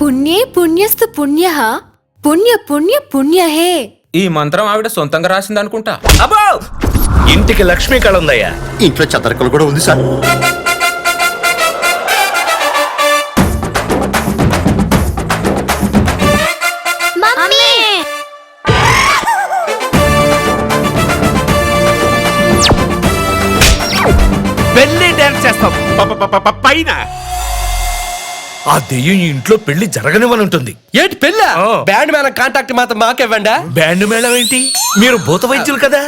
పుణ్యే పుణ్యస్తు పుణ్య పుణ్య పుణ్య పుణ్యహే. ఈ మంత్రం ఆవిడ సొంతంగా రాసిందనుకుంటా. అబ్బో, ఇంటికి లక్ష్మీ కళ ఉందయ్యా. ఇంట్లో చదరకలు కూడా ఉంది సార్. పెళ్లి డాన్స్ చేస్తాం పైన. ఆ దెయ్యం ఇంట్లో పెళ్లి జరగనివని ఉంటుంది. ఏంటి పెళ్ళ? బ్యాండ్ మేళం కాంటాక్ట్ మాత్రం మాకివ్వండి. బ్యాండ్ మేళం ఏంటి? మీరు భూత వైద్యులు కదా.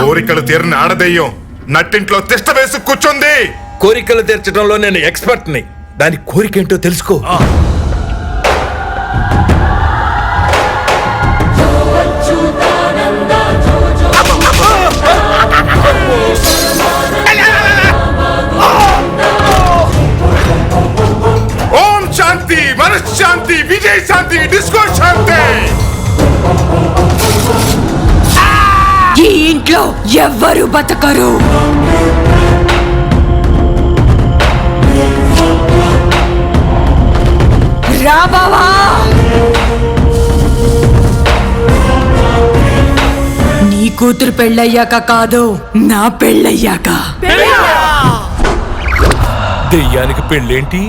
కోరికలు తీరిన ఆడదెయ్యం నట్టింట్లో తిష్ట వేసి కూర్చుంది. కోరికలు తీర్చడంలో నేను ఎక్స్పర్ట్ ని. దాని కోరికేంటో తెలుసుకో. ఓం శాంతి, మనశ్శాంతి, విజయ శాంతి, డిస్కో శాంతి. ఈ ఇంట్లో ఎవ్వరు బతకరు. రాబావా, నీ కూతురు పెళ్ళయ్యాక కాదు, నా పెళ్ళయ్యాక. దెయ్యానికి పెళ్ళేంటి?